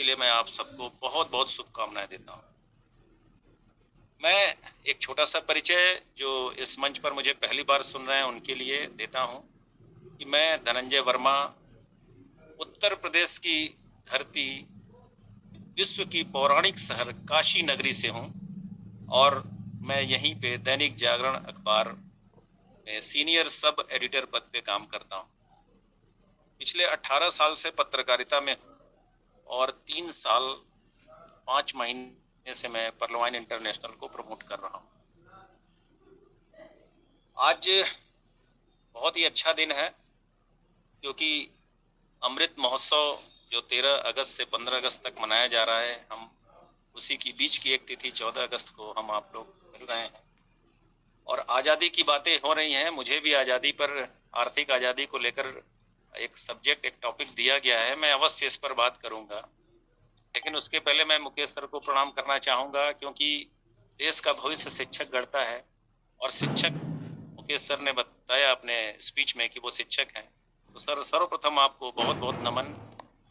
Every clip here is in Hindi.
के लिए मैं आप सबको बहुत बहुत शुभकामनाएं देता हूँ। मैं एक छोटा सा परिचय जो इस मंच पर मुझे पहली बार सुन रहे हैं उनके लिए देता हूँ कि मैं धनंजय वर्मा उत्तर प्रदेश की धरती, विश्व की पौराणिक शहर काशी नगरी से हूँ और मैं यहीं पे दैनिक जागरण अखबार में सीनियर सब एडिटर पद पे काम करता हूँ। पिछले 18 साल से पत्रकारिता में हूँ और 3 साल 5 महीने से मैं परलवाइन इंटरनेशनल को प्रमोट कर रहा हूँ। आज बहुत ही अच्छा दिन है क्योंकि अमृत महोत्सव जो 13 अगस्त से 15 अगस्त तक मनाया जा रहा है, हम उसी की बीच की एक तिथि 14 अगस्त को हम आप लोग मिल रहे हैं और आज़ादी की बातें हो रही हैं। मुझे भी आज़ादी पर, आर्थिक आज़ादी को लेकर एक सब्जेक्ट, एक टॉपिक दिया गया है, मैं अवश्य इस पर बात करूंगा। लेकिन उसके पहले मैं मुकेश सर को प्रणाम करना चाहूंगा क्योंकि देश का भविष्य शिक्षक गढ़ता है और शिक्षक, मुकेश सर ने बताया अपने स्पीच में कि वो शिक्षक हैं। तो सर, सर्वप्रथम आपको बहुत बहुत नमन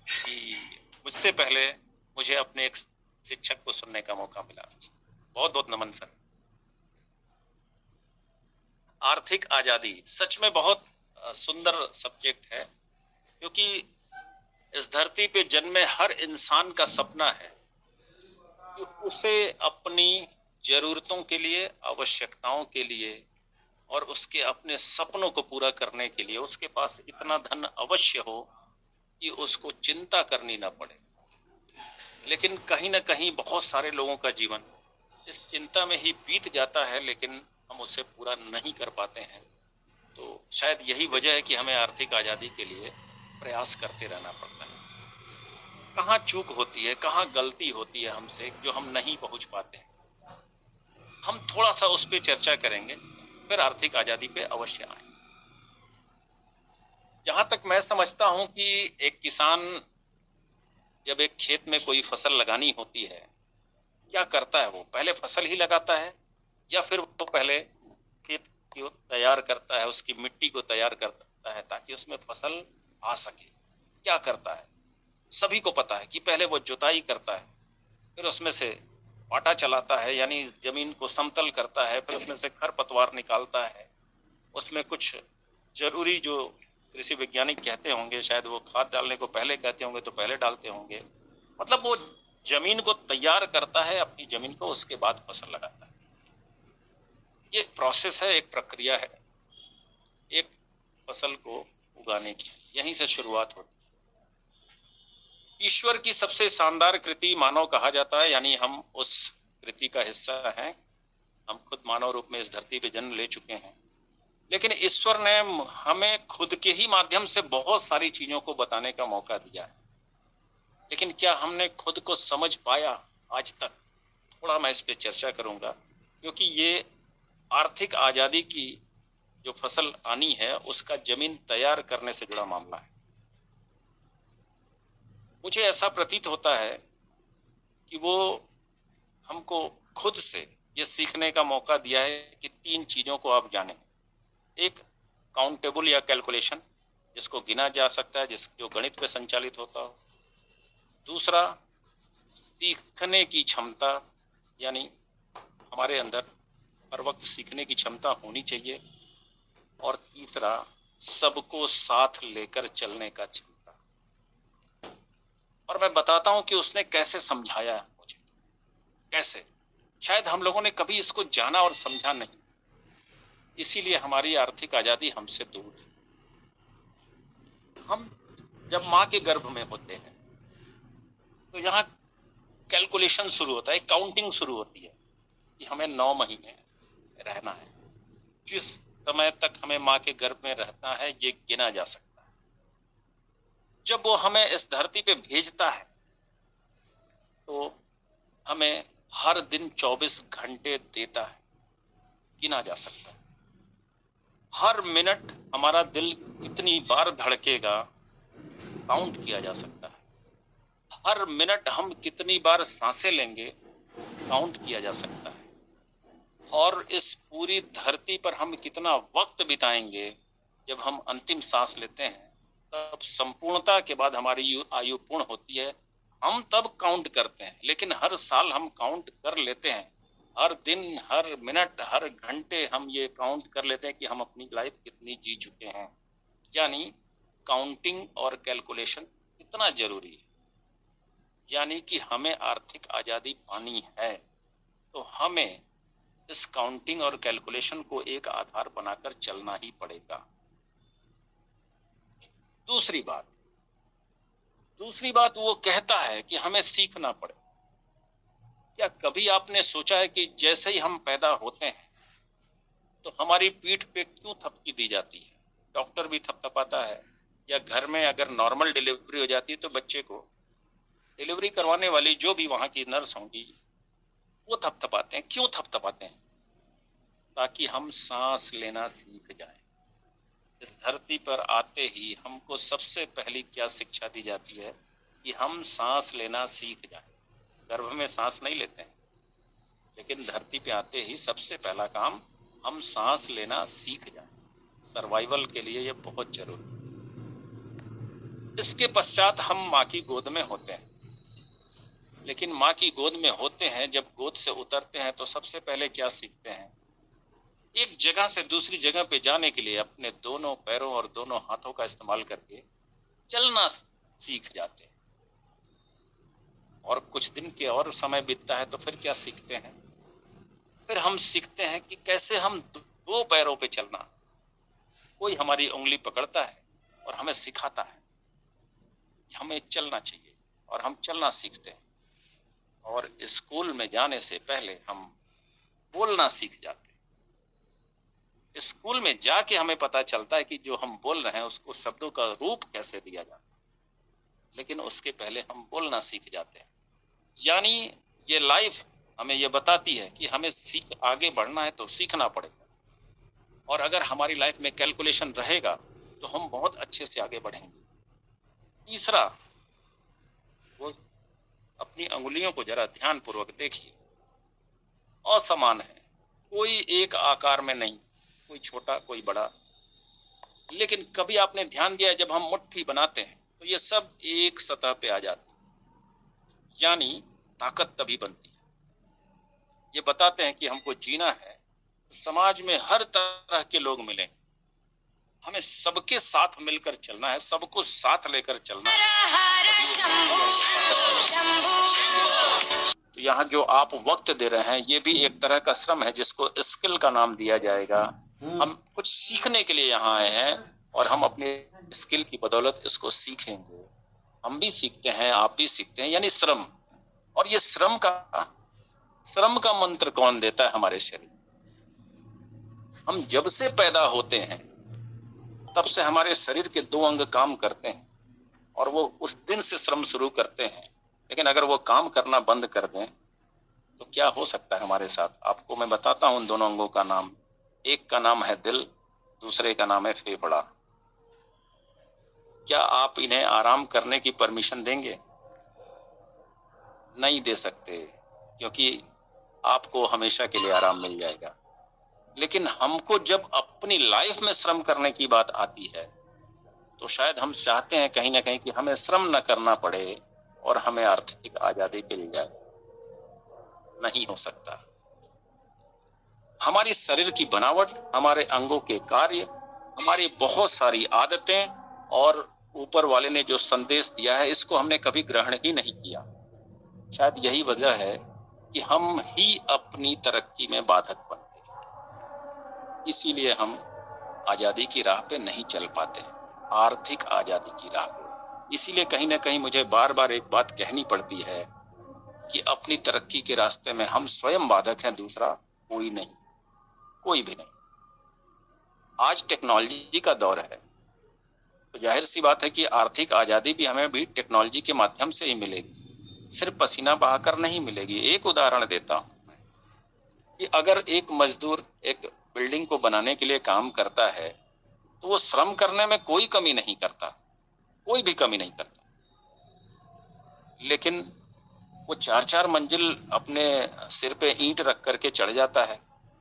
कि मुझसे पहले मुझे अपने एक शिक्षक को सुनने का मौका मिला। बहुत बहुत नमन सर। आर्थिक आजादी सच में बहुत सुंदर सब्जेक्ट है क्योंकि इस धरती पे जन्मे हर इंसान का सपना है कि उसे अपनी जरूरतों के लिए, आवश्यकताओं के लिए और उसके अपने सपनों को पूरा करने के लिए उसके पास इतना धन अवश्य हो कि उसको चिंता करनी ना पड़े। लेकिन कहीं ना कहीं बहुत सारे लोगों का जीवन इस चिंता में ही बीत जाता है, लेकिन हम उसे पूरा नहीं कर पाते हैं। तो शायद यही वजह है कि हमें आर्थिक आज़ादी के लिए प्रयास करते रहना पड़ता है। कहाँ चूक होती है, कहाँ गलती होती है हमसे जो हम नहीं पहुंच पाते हैं, हम थोड़ा सा उस पर चर्चा करेंगे, फिर आर्थिक आज़ादी पे अवश्य आए। जहां तक मैं समझता हूं कि एक किसान जब एक खेत में कोई फसल लगानी होती है, क्या करता है? वो पहले फसल ही लगाता है या फिर वो पहले खेत को तैयार करता है, उसकी मिट्टी को तैयार करता है ताकि उसमें फसल आ सके? क्या करता है? सभी को पता है कि पहले वो जुताई करता है, फिर उसमें से पाटा चलाता है यानी जमीन को समतल करता है, फिर उसमें से खरपतवार निकालता है, उसमें कुछ जरूरी जो कृषि वैज्ञानिक कहते होंगे, शायद वो खाद डालने को पहले कहते होंगे तो पहले डालते होंगे। मतलब वो जमीन को तैयार करता है, अपनी जमीन को, उसके बाद फसल लगाता है। ये एक प्रोसेस है, एक प्रक्रिया है एक फसल को उगाने की। यहीं से शुरुआत होती है। ईश्वर की सबसे शानदार कृति मानव कहा जाता है, यानी हम उस कृति का हिस्सा हैं। हम खुद मानव रूप में इस धरती पे जन्म ले चुके हैं, लेकिन ईश्वर ने हमें खुद के ही माध्यम से बहुत सारी चीजों को बताने का मौका दिया है। लेकिन क्या हमने खुद को समझ पाया आज तक? थोड़ा मैं इस पे चर्चा करूंगा क्योंकि ये आर्थिक आजादी की जो फसल आनी है उसका जमीन तैयार करने से जुड़ा मामला है। मुझे ऐसा प्रतीत होता है कि वो हमको खुद से ये सीखने का मौका दिया है कि 3 चीजों को आप जानें। एक, काउंटेबल या कैलकुलेशन, जिसको गिना जा सकता है, जो गणित पे संचालित होता हो। दूसरा, सीखने की क्षमता, यानी हमारे अंदर हर वक्त सीखने की क्षमता होनी चाहिए। और तीसरा, सबको साथ लेकर चलने का क्षमता। और मैं बताता हूं कि उसने कैसे समझाया मुझे। कैसे? शायद हम लोगों ने कभी इसको जाना और समझा नहीं, इसीलिए हमारी आर्थिक आजादी हमसे दूर है। हम जब माँ के गर्भ में होते हैं तो यहाँ कैलकुलेशन शुरू होता है, काउंटिंग शुरू होती है कि हमें 9 महीने रहना है। जिस समय तक हमें माँ के गर्भ में रहना है ये गिना जा सकता है। जब वो हमें इस धरती पे भेजता है तो हमें हर दिन 24 घंटे देता है, गिना जा सकता है। हर मिनट हमारा दिल कितनी बार धड़केगा काउंट किया जा सकता है। हर मिनट हम कितनी बार सांसें लेंगे काउंट किया जा सकता है। और इस पूरी धरती पर हम कितना वक्त बिताएंगे, जब हम अंतिम सांस लेते हैं तब संपूर्णता के बाद हमारी आयु पूर्ण होती है हम तब काउंट करते हैं, लेकिन हर साल हम काउंट कर लेते हैं, हर दिन, हर मिनट, हर घंटे हम ये काउंट कर लेते हैं कि हम अपनी लाइफ कितनी जी चुके हैं। यानी काउंटिंग और कैलकुलेशन कितना जरूरी है। यानी कि हमें आर्थिक आजादी पानी है तो हमें इस काउंटिंग और कैलकुलेशन को एक आधार बनाकर चलना ही पड़ेगा। दूसरी बात वो कहता है कि हमें सीखना पड़े। क्या कभी आपने सोचा है कि जैसे ही हम पैदा होते हैं तो हमारी पीठ पे क्यों थपकी दी जाती है? डॉक्टर भी थपथपाता है, या घर में अगर नॉर्मल डिलीवरी हो जाती है तो बच्चे को डिलीवरी करवाने वाली जो भी वहां की नर्स होंगी वो थपथपाते हैं। क्यों थपथपाते हैं? ताकि हम सांस लेना सीख जाएं। इस धरती पर आते ही हमको सबसे पहली क्या शिक्षा दी जाती है कि हम सांस लेना सीख जाएं। गर्भ में सांस नहीं लेते हैं, लेकिन धरती पे आते ही सबसे पहला काम हम सांस लेना सीख जाएं। सर्वाइवल के लिए ये बहुत जरूरी है। इसके पश्चात हम माँ की गोद में होते हैं, लेकिन माँ की गोद में होते हैं, जब गोद से उतरते हैं तो सबसे पहले क्या सीखते हैं? एक जगह से दूसरी जगह पे जाने के लिए अपने दोनों पैरों और दोनों हाथों का इस्तेमाल करके चलना सीख जाते हैं। और कुछ दिन के और समय बीतता है तो फिर क्या सीखते हैं? फिर हम सीखते हैं कि कैसे हम दो पैरों पे चलना। कोई हमारी उंगली पकड़ता है और हमें सिखाता है कि हमें चलना चाहिए, और हम चलना सीखते हैं। और स्कूल में जाने से पहले हम बोलना सीख जाते हैं। स्कूल में जाके हमें पता चलता है कि जो हम बोल रहे हैं उसको शब्दों का रूप कैसे दिया जाता है, लेकिन उसके पहले हम बोलना सीख जाते हैं। यानी ये लाइफ हमें ये बताती है कि हमें आगे बढ़ना है तो सीखना पड़ेगा। और अगर हमारी लाइफ में कैलकुलेशन रहेगा तो हम बहुत अच्छे से आगे बढ़ेंगे। तीसरा, वो अपनी अंगुलियों को जरा ध्यान पूर्वक देखिए, असमान है, कोई एक आकार में नहीं, कोई छोटा कोई बड़ा। लेकिन कभी आपने ध्यान दिया, जब हम मुट्ठी बनाते हैं तो ये सब एक सतह पे आ जाते हैं। यानी ताकत तभी बनती है। ये बताते हैं कि हमको जीना है तो समाज में हर तरह के लोग मिलें, हमें सबके साथ मिलकर चलना है, सबको साथ लेकर चलना है। तो यहाँ जो आप वक्त दे रहे हैं ये भी एक तरह का श्रम है, जिसको स्किल का नाम दिया जाएगा। हम कुछ सीखने के लिए यहाँ आए हैं और हम अपने स्किल की बदौलत इसको सीखेंगे। हम भी सीखते हैं, आप भी सीखते हैं, यानी श्रम। और ये श्रम का मंत्र कौन देता है? हमारे शरीर। हम जब से पैदा होते हैं तब से हमारे शरीर के दो अंग काम करते हैं और वो उस दिन से श्रम शुरू करते हैं। लेकिन अगर वो काम करना बंद कर दें तो क्या हो सकता है हमारे साथ? आपको मैं बताता हूं उन दोनों अंगों का नाम। एक का नाम है दिल, दूसरे का नाम है फेफड़ा। क्या आप इन्हें आराम करने की परमिशन देंगे? नहीं दे सकते, क्योंकि आपको हमेशा के लिए आराम मिल जाएगा। लेकिन हमको जब अपनी लाइफ में श्रम करने की बात आती है तो शायद हम चाहते हैं कहीं ना कहीं कि हमें श्रम न करना पड़े और हमें आर्थिक आजादी मिल जाए। नहीं हो सकता। हमारी शरीर की बनावट, हमारे अंगों के कार्य, हमारी बहुत सारी आदतें और ऊपर वाले ने जो संदेश दिया है इसको हमने कभी ग्रहण ही नहीं किया। शायद यही वजह है कि हम ही अपनी तरक्की में बाधक बनते हैं। इसीलिए हम आजादी की राह पे नहीं चल पाते, आर्थिक आजादी की राह पे। इसीलिए कहीं ना कहीं मुझे बार बार एक बात कहनी पड़ती है कि अपनी तरक्की के रास्ते में हम स्वयं बाधक हैं, दूसरा कोई नहीं, कोई भी नहीं। आज टेक्नोलॉजी का दौर है तो जाहिर सी बात है कि आर्थिक आजादी भी हमें भी टेक्नोलॉजी के माध्यम से ही मिलेगी, सिर्फ पसीना बहाकर नहीं मिलेगी। एक उदाहरण देता हूं कि अगर एक मजदूर एक बिल्डिंग को बनाने के लिए काम करता है तो वो श्रम करने में कोई कमी नहीं करता, कोई भी कमी नहीं करता। लेकिन वो 4-4 मंजिल अपने सिर पे ईंट रख करके चढ़ जाता है।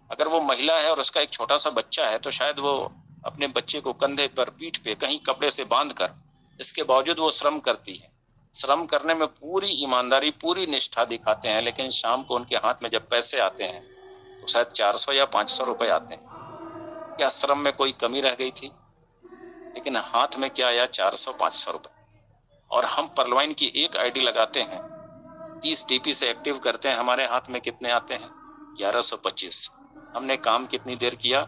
अगर वो महिला है और उसका एक छोटा सा बच्चा है तो शायद वो अपने बच्चे को कंधे पर, पीठ पे कहीं कपड़े से बांध कर, इसके बावजूद वो श्रम करती है। श्रम करने में पूरी ईमानदारी, पूरी निष्ठा दिखाते हैं, लेकिन शाम को उनके हाथ में जब पैसे आते हैं तो शायद 400 या 500 रुपए आते हैं। क्या श्रम में कोई कमी रह गई थी? लेकिन हाथ में क्या आया? 400-500 रुपए। और हम पर्लवाइन की एक आईडी लगाते हैं, 30 डीपी से एक्टिव करते हैं, हमारे हाथ में कितने आते हैं? 1125। हमने काम कितनी देर किया?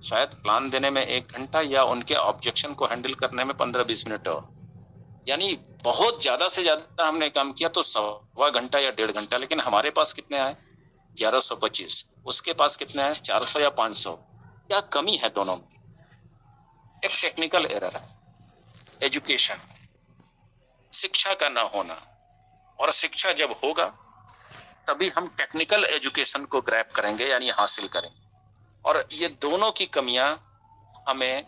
शायद प्लान देने में 1 घंटा या उनके ऑब्जेक्शन को हैंडल करने में 15-20 मिनट और, यानी बहुत ज्यादा से ज्यादा हमने काम किया तो 1.25 घंटा या 1.5 घंटा। लेकिन हमारे पास कितने आए? 1125। उसके पास कितने आए? 400 या 500। क्या कमी है दोनों में? एक टेक्निकल एरर है, एजुकेशन, शिक्षा का ना होना। और शिक्षा जब होगा तभी हम टेक्निकल एजुकेशन को ग्रैब करेंगे, यानी हासिल करेंगे। और ये दोनों की कमियां हमें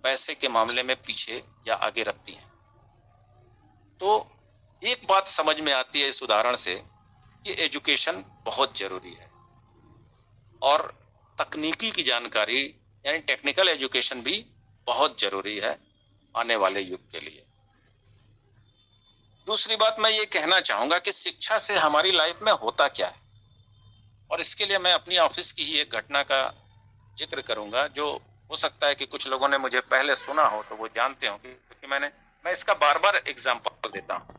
पैसे के मामले में पीछे या आगे रखती हैं। तो एक बात समझ में आती है इस उदाहरण से कि एजुकेशन बहुत जरूरी है और तकनीकी की जानकारी यानी टेक्निकल एजुकेशन भी बहुत जरूरी है आने वाले युग के लिए। दूसरी बात मैं ये कहना चाहूंगा कि शिक्षा से हमारी लाइफ में होता क्या है, और इसके लिए मैं अपनी ऑफिस की ही एक घटना का जिक्र करूंगा जो हो सकता है कि कुछ लोगों ने मुझे पहले सुना हो तो वो जानते हो, क्योंकि मैं इसका बार बार एग्जाम्पल देता हूँ।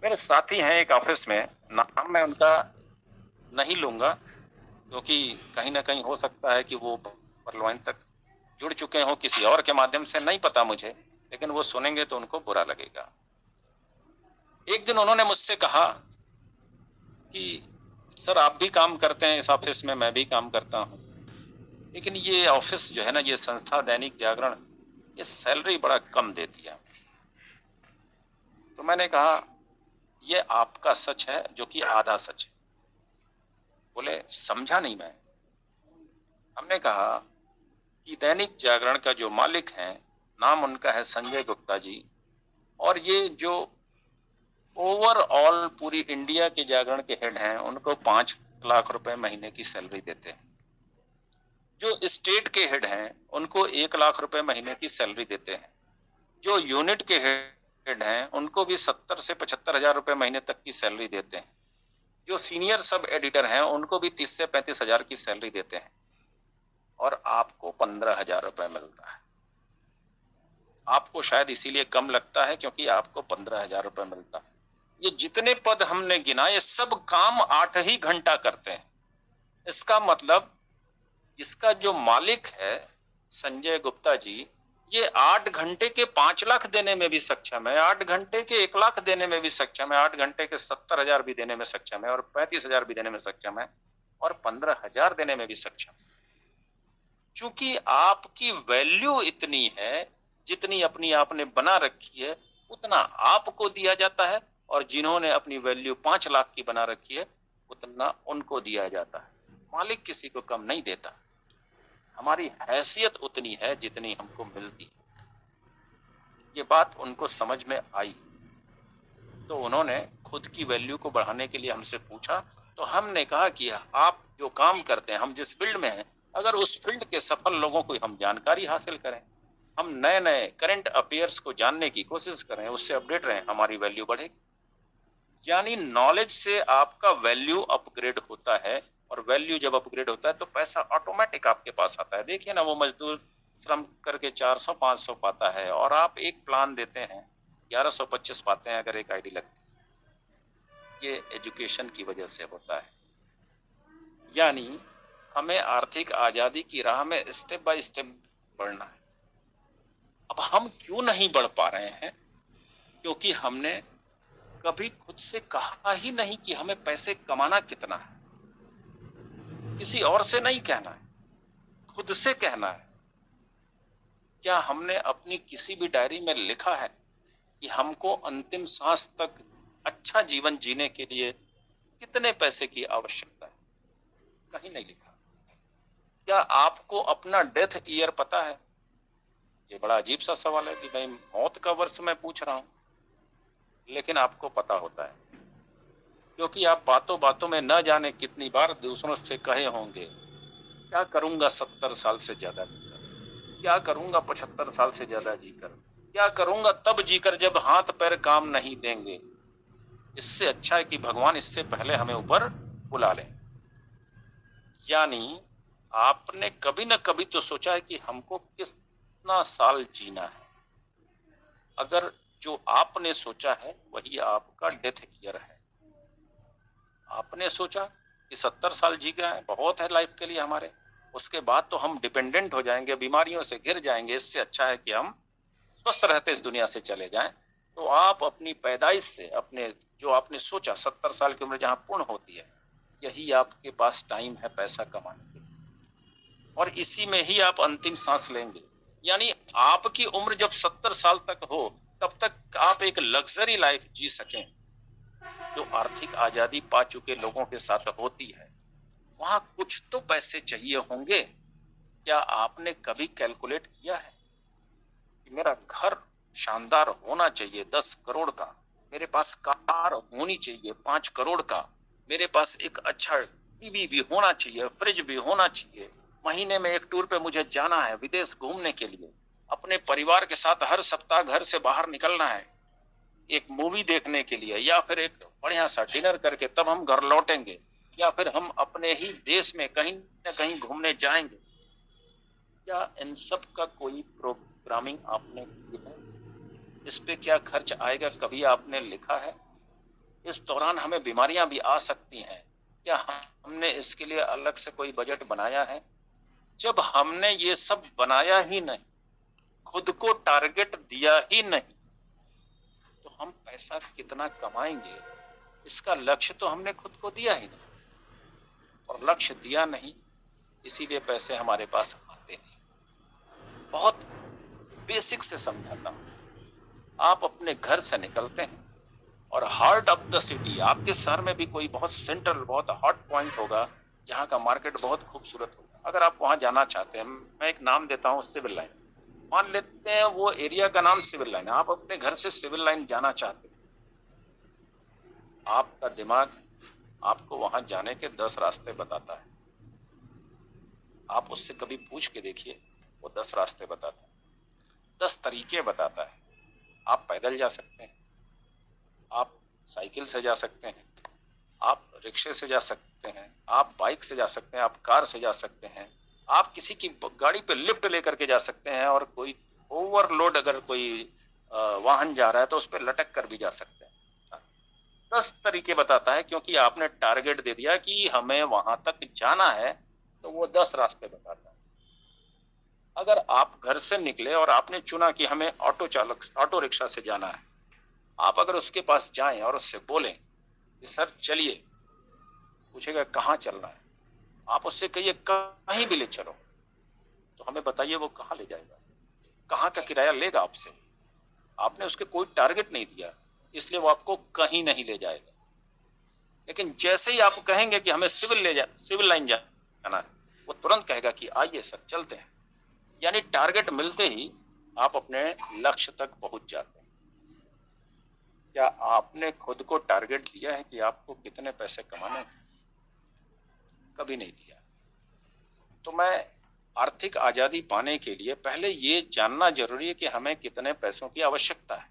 मेरे साथी हैं एक ऑफिस में, नाम मैं उनका नहीं लूंगा क्योंकि कहीं ना कहीं हो सकता है कि वो पर्लवाइन तक जुड़ चुके हो किसी और के माध्यम से, नहीं पता मुझे, लेकिन वो सुनेंगे तो उनको बुरा लगेगा। एक दिन उन्होंने मुझसे कहा कि सर आप भी काम करते हैं इस ऑफिस में, मैं भी काम करता हूँ, लेकिन ये ऑफिस जो है ना, ये संस्था दैनिक जागरण, ये सैलरी बड़ा कम देती है। तो मैंने कहा ये आपका सच है जो कि आधा सच है। बोले समझा नहीं मैं। हमने कहा कि दैनिक जागरण का जो मालिक है, नाम उनका है संजय गुप्ता जी, और ये जो ओवरऑल पूरी इंडिया के जागरण के हेड हैं, उनको 5 लाख रुपए महीने की सैलरी देते हैं। जो स्टेट के हेड हैं उनको 1 लाख रुपए महीने की सैलरी देते हैं। जो यूनिट के हेड हैं उनको भी 70 से 75 हजार रुपए महीने तक की सैलरी देते हैं। जो सीनियर सब एडिटर हैं उनको भी 30 से 35 हजार की सैलरी देते हैं, और आपको 15,000 रुपए मिलता है। आपको शायद इसीलिए कम लगता है क्योंकि आपको 15,000 रुपए मिलता है। ये जितने पद हमने गिनाए सब काम 8 ही घंटा करते हैं। इसका मतलब इसका जो मालिक है संजय गुप्ता जी, ये 8 घंटे के 5 लाख देने में भी सक्षम है, 8 घंटे के 1 लाख देने में भी सक्षम है, 8 घंटे के 70,000 भी देने में सक्षम है, और 35,000 भी देने में सक्षम है, और 15,000 देने में भी सक्षम है। क्योंकि आपकी वैल्यू इतनी है, जितनी अपनी आपने बना रखी है उतना आपको दिया जाता है, और जिन्होंने अपनी वैल्यू 5 लाख की बना रखी है उतना उनको दिया जाता है। मालिक किसी को कम नहीं देता। हमारी हैसियत उतनी है जितनी हमको मिलती है। ये बात उनको समझ में आई तो उन्होंने खुद की वैल्यू को बढ़ाने के लिए हमसे पूछा। तो हमने कहा कि आप जो काम करते हैं, हम जिस फील्ड में हैं, अगर उस फील्ड के सफल लोगों को हम जानकारी हासिल करें, हम नए नए करंट अफेयर्स को जानने की कोशिश करें, उससे अपडेट रहें, हमारी वैल्यू बढ़ेगी। यानी नॉलेज से आपका वैल्यू अपग्रेड होता है, और वैल्यू जब अपग्रेड होता है तो पैसा ऑटोमेटिक आपके पास आता है। देखिए ना, वो मजदूर श्रम करके 400-500 पाता है, और आप एक प्लान देते हैं 1125 पाते हैं अगर एक आईडी लगती है। ये एजुकेशन की वजह से होता है। यानी हमें आर्थिक आजादी की राह में स्टेप बाय स्टेप बढ़ना है। अब हम क्यों नहीं बढ़ पा रहे हैं? क्योंकि हमने कभी खुद से कहा ही नहीं कि हमें पैसे कमाना कितना है। किसी और से नहीं कहना है, खुद से कहना है। क्या हमने अपनी किसी भी डायरी में लिखा है कि हमको अंतिम सांस तक अच्छा जीवन जीने के लिए कितने पैसे की आवश्यकता है? कहीं नहीं लिखा। क्या आपको अपना डेथ ईयर पता है? ये बड़ा अजीब सा सवाल है कि भाई मौत का वर्ष मैं पूछ रहा हूं, लेकिन आपको पता होता है, क्योंकि आप बातों बातों में न जाने कितनी बार दूसरों से कहे होंगे, क्या करूंगा 70 साल से ज्यादा जीकर, क्या करूंगा 75 साल से ज्यादा जीकर, क्या करूंगा तब जीकर जब हाथ पैर काम नहीं देंगे। इससे अच्छा है कि भगवान इससे पहले हमें ऊपर बुला लें। यानी आपने कभी न कभी तो सोचा है कि हमको कितना साल जीना है। अगर जो आपने सोचा है वही आपका डेथ ईयर है। आपने सोचा कि 70 साल जी गए बहुत है लाइफ के लिए हमारे, उसके बाद तो हम डिपेंडेंट हो जाएंगे, बीमारियों से घिर जाएंगे। इससे अच्छा है कि हम स्वस्थ रहते इस दुनिया से चले जाएं। तो आप अपनी पैदाइश से अपने जो आपने सोचा 70 साल की उम्र जहां पूर्ण होती है, यही आपके पास टाइम है पैसा कमाने के लिए, और इसी में ही आप अंतिम सांस लेंगे। यानी आपकी उम्र जब 70 साल तक हो तब तक आप एक लग्जरी लाइफ जी सकें जो आर्थिक आजादी पा चुके लोगों के साथ होती है। वहां कुछ तो पैसे चाहिए होंगे। क्या आपने कभी कैलकुलेट किया है कि मेरा घर शानदार होना चाहिए 10 करोड़ का, मेरे पास कार होनी चाहिए 5 करोड़ का, मेरे पास एक अच्छा टीवी भी होना चाहिए, फ्रिज भी होना चाहिए, महीने में एक टूर पे मुझे जाना है विदेश घूमने के लिए, अपने परिवार के साथ हर सप्ताह घर से बाहर निकलना है एक मूवी देखने के लिए, या फिर एक बढ़िया सा डिनर करके तब हम घर लौटेंगे, या फिर हम अपने ही देश में कहीं न कहीं घूमने जाएंगे। क्या इन सब का कोई प्रोग्रामिंग आपने की है? इस पे क्या खर्च आएगा कभी आपने लिखा है? इस दौरान हमें बीमारियां भी आ सकती हैं, क्या हमने इसके लिए अलग से कोई बजट बनाया है? जब हमने ये सब बनाया ही नहीं, खुद को टारगेट दिया ही नहीं, तो हम पैसा कितना कमाएंगे इसका लक्ष्य तो हमने खुद को दिया ही नहीं, और लक्ष्य दिया नहीं इसीलिए पैसे हमारे पास आते नहीं। बहुत बेसिक से समझाता हूं। आप अपने घर से निकलते हैं और हार्ट ऑफ द सिटी, आपके शहर में भी कोई बहुत सेंट्रल बहुत हॉट पॉइंट होगा जहां का मार्केट बहुत खूबसूरत होगा। अगर आप वहां जाना चाहते हैं, मैं एक नाम देता हूं सिविल लाइन, मान लेते हैं वो एरिया का नाम सिविल लाइन है। आप अपने घर से सिविल लाइन जाना चाहते हैं, आपका दिमाग आपको वहां जाने के 10 रास्ते बताता है। आप उससे कभी पूछ के देखिए, वो 10 रास्ते बताता है, 10 तरीके बताता है। आप पैदल जा सकते हैं, आप साइकिल से जा सकते हैं, आप रिक्शे से जा सकते हैं, आप बाइक से जा सकते हैं, आप कार से जा सकते हैं, आप किसी की गाड़ी पे लिफ्ट लेकर के जा सकते हैं, और कोई ओवरलोड अगर कोई वाहन जा रहा है तो उस पर लटक कर भी जा सकते हैं। 10 तरीके बताता है, क्योंकि आपने टारगेट दे दिया कि हमें वहां तक जाना है, तो वो 10 रास्ते बताता है। अगर आप घर से निकले और आपने चुना कि हमें ऑटो रिक्शा से जाना है, आप अगर उसके पास जाएं और उससे बोलें कि सर चलिए, पूछेगा कहाँ चलना है, आप उससे कहिए कहीं भी ले चलो, तो हमें बताइए वो कहाँ ले जाएगा, कहाँ का किराया लेगा आपसे। आपने उसके कोई टारगेट नहीं दिया, इसलिए वो आपको कहीं नहीं ले जाएगा। लेकिन जैसे ही आप कहेंगे कि हमें सिविल लाइन जाना है, वो तुरंत कहेगा कि आइए सर चलते हैं। यानी टारगेट मिलते ही आप अपने लक्ष्य तक पहुंच जाते हैं। क्या आपने खुद को टारगेट दिया है कि आपको कितने पैसे कमाने हैं? कभी नहीं दिया। तो मैं आर्थिक आजादी पाने के लिए पहले ये जानना जरूरी है कि हमें कितने पैसों की आवश्यकता है,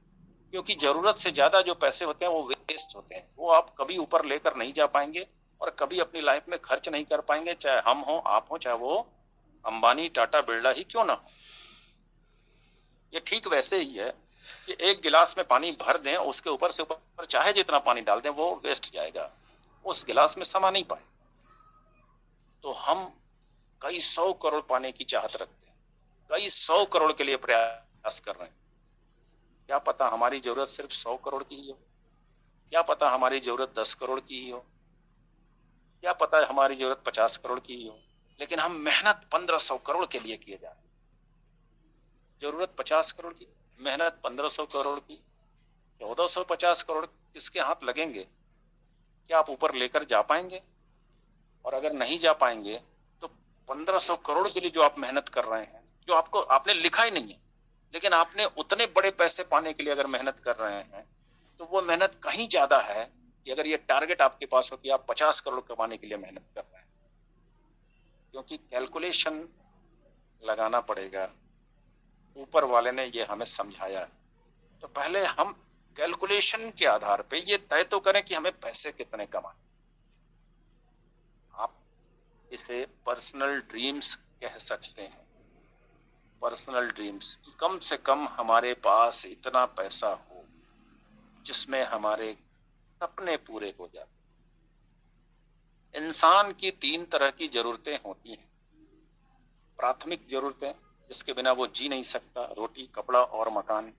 क्योंकि जरूरत से ज्यादा जो पैसे होते हैं वो वेस्ट होते हैं। वो आप कभी ऊपर लेकर नहीं जा पाएंगे और कभी अपनी लाइफ में खर्च नहीं कर पाएंगे, चाहे हम हो, आप हो, चाहे वो अंबानी टाटा बिरला ही क्यों ना हो। ये ठीक वैसे ही है कि एक गिलास में पानी भर दें, उसके ऊपर से ऊपर चाहे जितना पानी डाल दें वो वेस्ट जाएगा, उस गिलास में समा नहीं पाए। तो हम कई 100 करोड़ पाने की चाहत रखते हैं, कई 100 करोड़ के लिए प्रयास कर रहे हैं। क्या पता हमारी जरूरत सिर्फ 100 करोड़ की ही हो, क्या पता हमारी जरूरत 10 करोड़ की ही हो, क्या पता हमारी जरूरत 50 करोड़ की ही हो, लेकिन हम मेहनत 1500 करोड़ के लिए किए जा रहे हैं। जरूरत 50 करोड़ की, मेहनत 1500 करोड़ की, 1450 करोड़ किसके हाथ लगेंगे? क्या आप ऊपर लेकर जा पाएंगे? और अगर नहीं जा पाएंगे तो 1500 करोड़ के लिए जो आप मेहनत कर रहे हैं, जो आपने लिखा ही नहीं है, लेकिन आपने उतने बड़े पैसे पाने के लिए अगर मेहनत कर रहे हैं, तो वो मेहनत कहीं ज्यादा है कि अगर ये टारगेट आपके पास हो कि आप 50 करोड़ कमाने के लिए मेहनत कर रहे हैं। क्योंकि कैलकुलेशन लगाना पड़ेगा, ऊपर वाले ने ये हमें समझाया है, तो पहले हम कैलकुलेशन के आधार पे ये तय तो करें कि हमें पैसे कितने कमाने। आप इसे पर्सनल ड्रीम्स कह सकते हैं, पर्सनल ड्रीम्स, कि कम से कम हमारे पास इतना पैसा हो जिसमें हमारे सपने पूरे हो जाते। इंसान की 3 तरह की जरूरतें होती हैं। प्राथमिक जरूरतें, जिसके बिना वो जी नहीं सकता, रोटी, कपड़ा और मकान।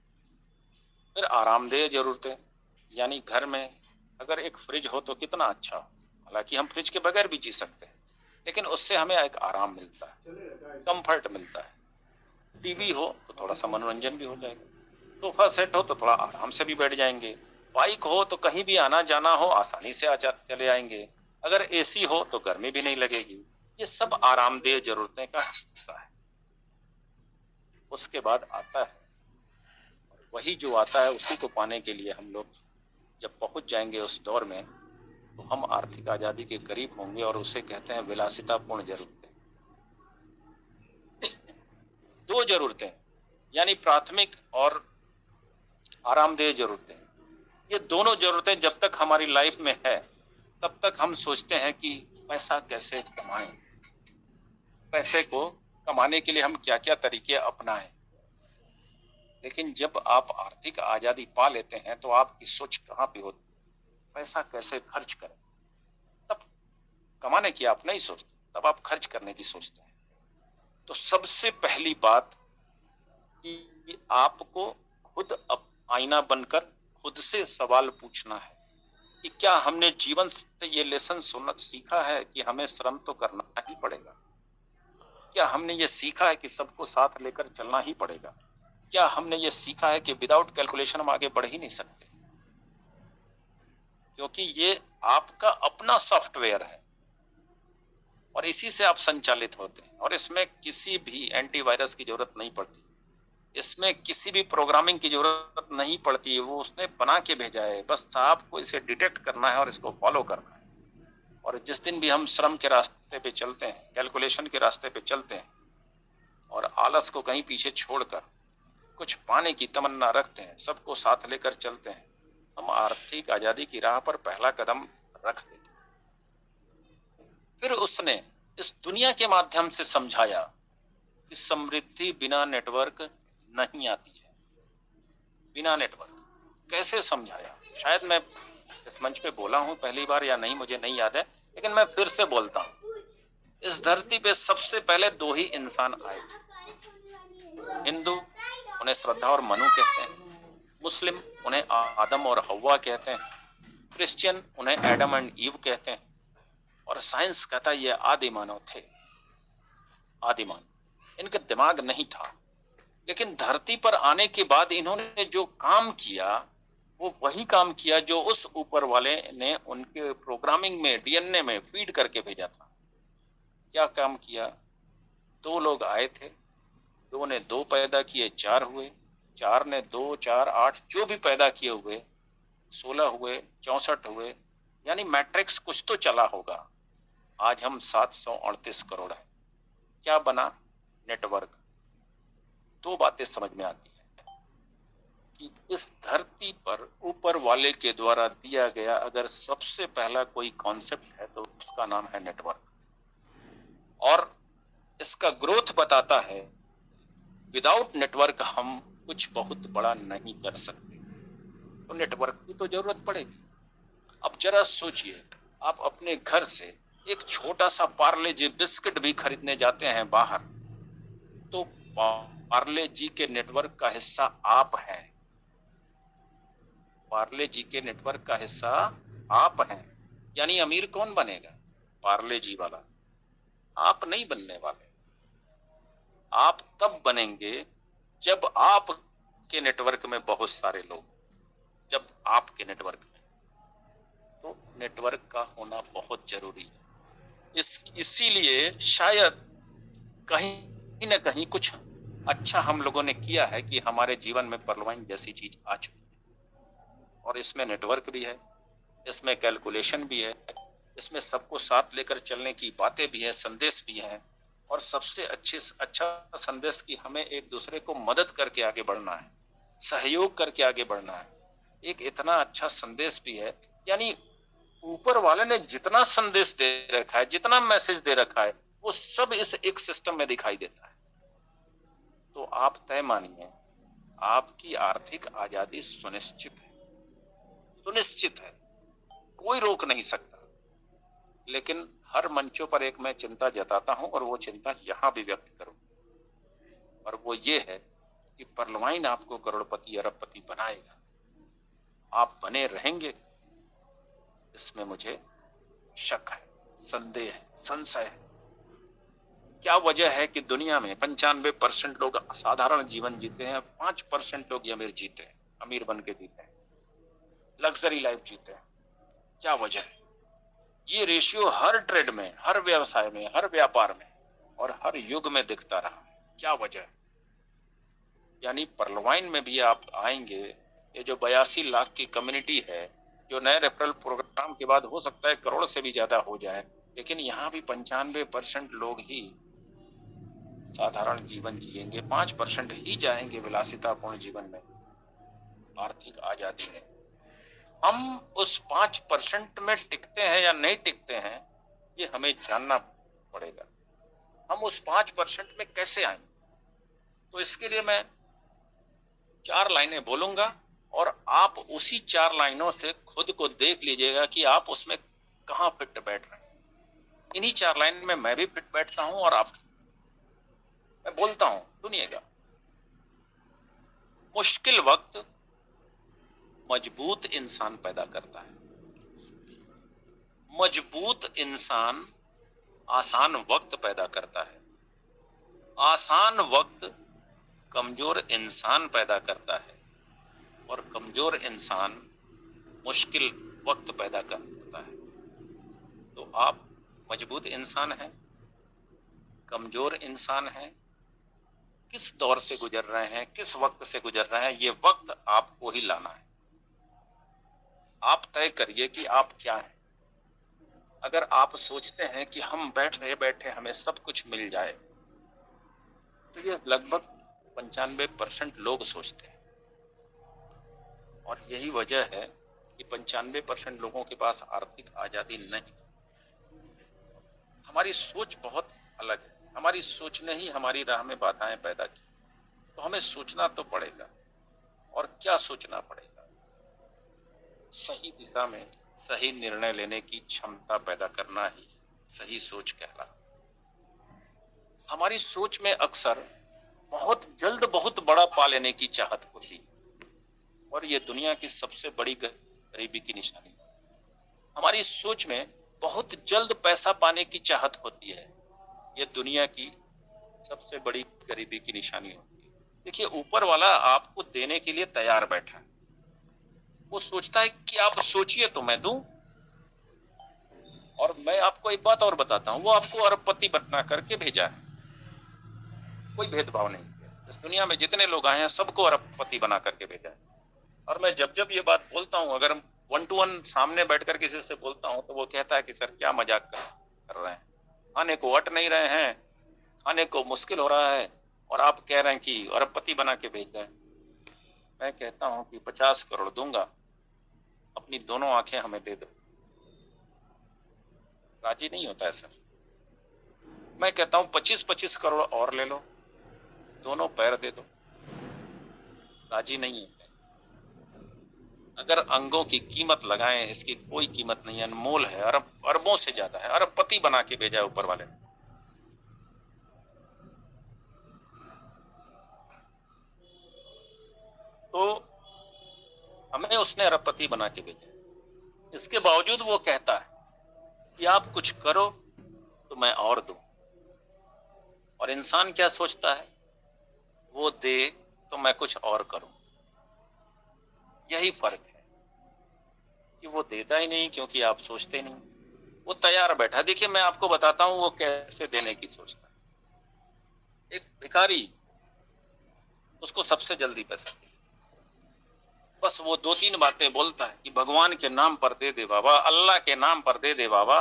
फिर आरामदेह जरूरतें, यानी घर में अगर एक फ्रिज हो तो कितना अच्छा हो, हालांकि हम फ्रिज के बगैर भी जी सकते हैं, लेकिन उससे हमें एक आराम मिलता है, कंफर्ट मिलता है। टीवी हो तो थोड़ा सा मनोरंजन भी हो जाएगा, सोफा सेट हो तो थोड़ा आराम से भी बैठ जाएंगे, बाइक हो तो कहीं भी आना जाना हो आसानी से चले आएंगे, अगर एसी हो तो गर्मी भी नहीं लगेगी। ये सब आरामदेह जरूरतें का हिस्सा है। उसके बाद आता है, वही जो आता है उसी को पाने के लिए हम लोग जब पहुंच जाएंगे उस दौर में, तो हम आर्थिक आजादी के करीब होंगे, और उसे कहते हैं विलासितापूर्ण जरूरतें। 2 जरूरतें, यानी प्राथमिक और आरामदेह जरूरतें, ये दोनों जरूरतें जब तक हमारी लाइफ में है तब तक हम सोचते हैं कि पैसा कैसे कमाएं, पैसे को कमाने के लिए हम क्या क्या तरीके अपनाएं। लेकिन जब आप आर्थिक आजादी पा लेते हैं तो आपकी सोच कहाँ पे होती है, पैसा कैसे खर्च करें। तब कमाने की आप नहीं सोचते, तब आप खर्च करने की सोचते हैं। तो सबसे पहली बात कि आपको खुद आईना बनकर खुद से सवाल पूछना है कि क्या हमने जीवन से ये लेसन सीखा है कि हमें श्रम तो करना ही पड़ेगा। क्या हमने ये सीखा है कि सबको साथ लेकर चलना ही पड़ेगा। क्या हमने ये सीखा है कि विदाउट कैलकुलेशन हम आगे बढ़ ही नहीं सकते, क्योंकि ये आपका अपना सॉफ्टवेयर है और इसी से आप संचालित होते हैं, और इसमें किसी भी एंटीवायरस की जरूरत नहीं पड़ती, इसमें किसी भी प्रोग्रामिंग की जरूरत नहीं पड़ती है। वो उसने बना के भेजा है, बस आपको इसे डिटेक्ट करना है और इसको फॉलो करना है। और जिस दिन भी हम श्रम के रास्ते पे चलते हैं, कैलकुलेशन के रास्ते पे चलते हैं और आलस को कहीं पीछे छोड़कर कुछ पाने की तमन्ना रखते हैं, सबको साथ लेकर चलते हैं, हम आर्थिक आजादी की राह पर पहला कदम रख देते हैं। फिर उसने इस दुनिया के माध्यम से समझाया कि समृद्धि बिना नेटवर्क नहीं आती है। बिना नेटवर्क कैसे समझाया, शायद मैं इस मंच पे बोला हूं पहली बार या नहीं मुझे नहीं याद है, लेकिन मैं फिर से बोलता हूं। इस धरती पे सबसे पहले 2 ही इंसान आए थे। हिंदू उन्हें श्रद्धा और मनु कहते हैं, मुस्लिम उन्हें आदम और हव्वा कहते हैं, क्रिश्चियन उन्हें एडम एंड ईव कहते हैं, और साइंस कहता है ये आदि मानव थे। आदिमानव, इनका दिमाग नहीं था, लेकिन धरती पर आने के बाद इन्होंने जो काम किया वो वही काम किया जो उस ऊपर वाले ने उनके प्रोग्रामिंग में, डीएनए में फीड करके भेजा था। क्या काम किया? 2 लोग आए थे, 2 ने 2 पैदा किए, 4 हुए, 4 ने 2, 4, 8 जो भी पैदा किए हुए 16 हुए, 64 हुए, यानी मैट्रिक्स कुछ तो चला होगा। आज हम 738 करोड़ है। क्या बना? नेटवर्क। 2 बातें समझ में आती है कि इस धरती पर ऊपर वाले के द्वारा दिया गया अगर सबसे पहला कोई कॉन्सेप्ट है तो उसका नाम है नेटवर्क, और इसका ग्रोथ बताता है विदाउट नेटवर्क हम कुछ बहुत बड़ा नहीं कर सकते, तो नेटवर्क की तो जरूरत पड़ेगी। अब जरा सोचिए, आप अपने घर से एक छोटा सा पार्ले जी बिस्किट भी खरीदने जाते हैं बाहर, तो पार्ले जी के नेटवर्क का हिस्सा आप हैं। पार्ले जी के नेटवर्क का हिस्सा आप हैं, यानी अमीर कौन बनेगा? पार्ले जी वाला। आप नहीं बनने वाले। आप तब बनेंगे जब आप के नेटवर्क में बहुत सारे लोग, जब आपके नेटवर्क में, तो नेटवर्क का होना बहुत जरूरी है। इसीलिए शायद कहीं न कहीं कुछ अच्छा हम लोगों ने किया है कि हमारे जीवन में परलवाइन जैसी चीज आ चुकी है, और इसमें नेटवर्क भी है, इसमें कैलकुलेशन भी है, इसमें सबको साथ लेकर चलने की बातें भी है, संदेश भी है, और सबसे अच्छा संदेश कि हमें एक दूसरे को मदद करके आगे बढ़ना है, सहयोग करके आगे बढ़ना है, एक इतना अच्छा संदेश भी है। यानी ऊपर वाले ने जितना संदेश दे रखा है, जितना मैसेज दे रखा है, वो सब इस एक सिस्टम में दिखाई देता है। तो आप तय मानिए, आपकी आर्थिक आजादी सुनिश्चित है, सुनिश्चित है, कोई रोक नहीं सकता। लेकिन हर मंचों पर एक मैं चिंता जताता हूं और वो चिंता यहां भी व्यक्त करूं, और वो ये है कि परलवाइन आपको करोड़पति अरबपति बनाएगा, आप बने रहेंगे, इसमें मुझे शक है, संदेह है, संशय है। क्या वजह है कि दुनिया में 95% लोग असाधारण जीवन जीते हैं, 5% लोग अमीर जीते हैं, अमीर बन के जीते हैं, लग्जरी लाइफ जीते हैं? क्या वजह है? ये रेशियो हर ट्रेड में, हर व्यवसाय में, हर व्यापार में और हर युग में दिखता रहा। क्या वजह है? यानी परलवाइन में भी आप आएंगे, ये जो 82 लाख की कम्युनिटी है, जो नए रेफरल प्रोग्राम के बाद हो सकता है करोड़ से भी ज्यादा हो जाए, लेकिन यहाँ भी 95% लोग ही साधारण जीवन जिएंगे, 5% ही जाएंगे विलासितापूर्ण जीवन में, आर्थिक आजादी में। हम उस 5% में टिकते हैं या नहीं टिकते हैं, ये हमें जानना पड़ेगा। हम उस 5% में कैसे आएंगे? तो इसके लिए मैं 4 लाइनें बोलूंगा और आप उसी 4 लाइनों से खुद को देख लीजिएगा कि आप उसमें कहां फिट बैठ रहे हैं। इन्हीं 4 लाइन में मैं भी फिट बैठता हूं और आप, मैं बोलता हूं, सुनिएगा। मुश्किल वक्त मजबूत इंसान पैदा करता है, मजबूत इंसान आसान वक्त पैदा करता है, आसान वक्त कमजोर इंसान पैदा करता है और कमजोर इंसान मुश्किल वक्त पैदा करता है। तो आप मजबूत इंसान हैं, कमजोर इंसान हैं, किस दौर से गुजर रहे हैं, किस वक्त से गुजर रहे हैं, ये वक्त आपको ही लाना है। आप तय करिए कि आप क्या हैं। अगर आप सोचते हैं कि हम बैठे बैठे हमें सब कुछ मिल जाए, तो ये लगभग 95% लोग सोचते हैं। और यही वजह है कि 95% लोगों के पास आर्थिक आजादी नहीं। हमारी सोच बहुत अलग है, हमारी सोच ने ही हमारी राह में बाधाएं पैदा की। तो हमें सोचना तो पड़ेगा, और क्या सोचना पड़ेगा? सही दिशा में सही निर्णय लेने की क्षमता पैदा करना ही सही सोच कहलाता। हमारी सोच में अक्सर बहुत जल्द बहुत बड़ा पा लेने की चाहत होती है, और ये दुनिया की सबसे बड़ी गरीबी की निशानी है। हमारी सोच में बहुत जल्द पैसा पाने की चाहत होती है, ये दुनिया की सबसे बड़ी गरीबी की निशानी होती है। देखिए, ऊपर वाला आपको देने के लिए तैयार बैठा है। वो सोचता है कि आप सोचिए तो मैं दूं। और मैं आपको एक बात और बताता हूं, वो आपको अरबपति बना करके भेजा है, कोई भेदभाव नहीं है। इस दुनिया में जितने लोग आए हैं सबको अरबपति बना करके भेजा है। और मैं जब जब ये बात बोलता हूं, अगर 1 to 1 सामने बैठकर किसी से बोलता हूं, तो वो कहता है कि सर क्या मजाक कर रहे हैं, खाने को अट नहीं रहे हैं, खाने को मुश्किल हो रहा है, और आप कह रहे हैं कि अरबपति बना के भेज रहे हैं। मैं कहता हूं कि 50 करोड़ दूंगा, अपनी दोनों आंखें हमें दे दो। राजी नहीं होता है सर। मैं कहता हूं 25-25 करोड़ और ले लो, दोनों पैर दे दो। राजी नहीं होते। अगर अंगों की कीमत लगाएं, इसकी कोई कीमत नहीं है, अनमोल है, अरबों से ज्यादा है। अरबपति बना के भेजा ऊपर वाले ने। तो हमें उसने अरबपति बना के भेजा। इसके बावजूद वो कहता है कि आप कुछ करो तो मैं और दूं। और इंसान क्या सोचता है? वो दे तो मैं कुछ और करूं। यही फर्क है कि वो देता ही नहीं क्योंकि आप सोचते नहीं, वो तैयार बैठा। देखिए, मैं आपको बताता हूं वो कैसे देने की सोचता है। एक भिखारी, उसको सबसे जल्दी पैसा चाहिए, बस वो 2-3 बातें बोलता है कि भगवान के नाम पर दे दे बाबा, अल्लाह के नाम पर दे दे बाबा।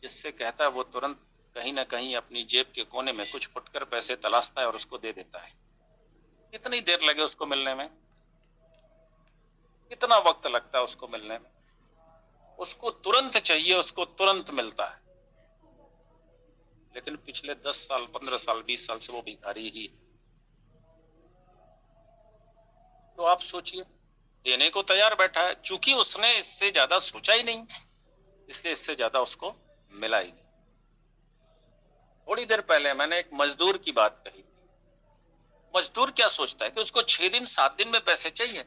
जिससे कहता है वो तुरंत कहीं ना कहीं अपनी जेब के कोने में कुछ फुटकर पैसे तलाशता है और उसको दे देता है। कितनी देर लगे उसको मिलने में, कितना वक्त लगता है उसको मिलने में, उसको तुरंत चाहिए, उसको तुरंत मिलता है। लेकिन पिछले 10 साल 15 साल 20 साल से वो भिखारी ही। तो आप सोचिए, देने को तैयार बैठा है, चूंकि उसने इससे ज्यादा सोचा ही नहीं, इसलिए इससे ज्यादा उसको मिला ही नहीं। थोड़ी देर पहले मैंने एक मजदूर की बात कही थी। मजदूर क्या सोचता है कि उसको 6 दिन 7 दिन में पैसे चाहिए,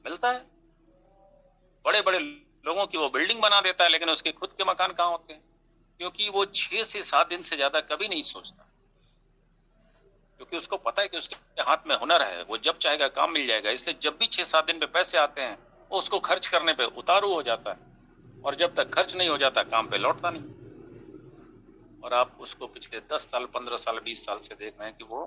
मिलता है। बड़े बड़े लोगों की वो बिल्डिंग बना देता है, लेकिन उसके खुद के मकान कहाँ होते हैं? क्योंकि वो 6 से 7 दिन से ज्यादा कभी नहीं सोचता, क्योंकि उसको पता है कि उसके हाथ में हुनर है, वो जब चाहेगा काम मिल जाएगा। इसलिए जब भी 6-7 दिन पे पैसे आते हैं वो उसको खर्च करने पे उतारू हो जाता है, और जब तक खर्च नहीं हो जाता काम पे लौटता नहीं। और आप उसको पिछले 10 साल 15 साल 20 साल से देख रहे हैं कि वो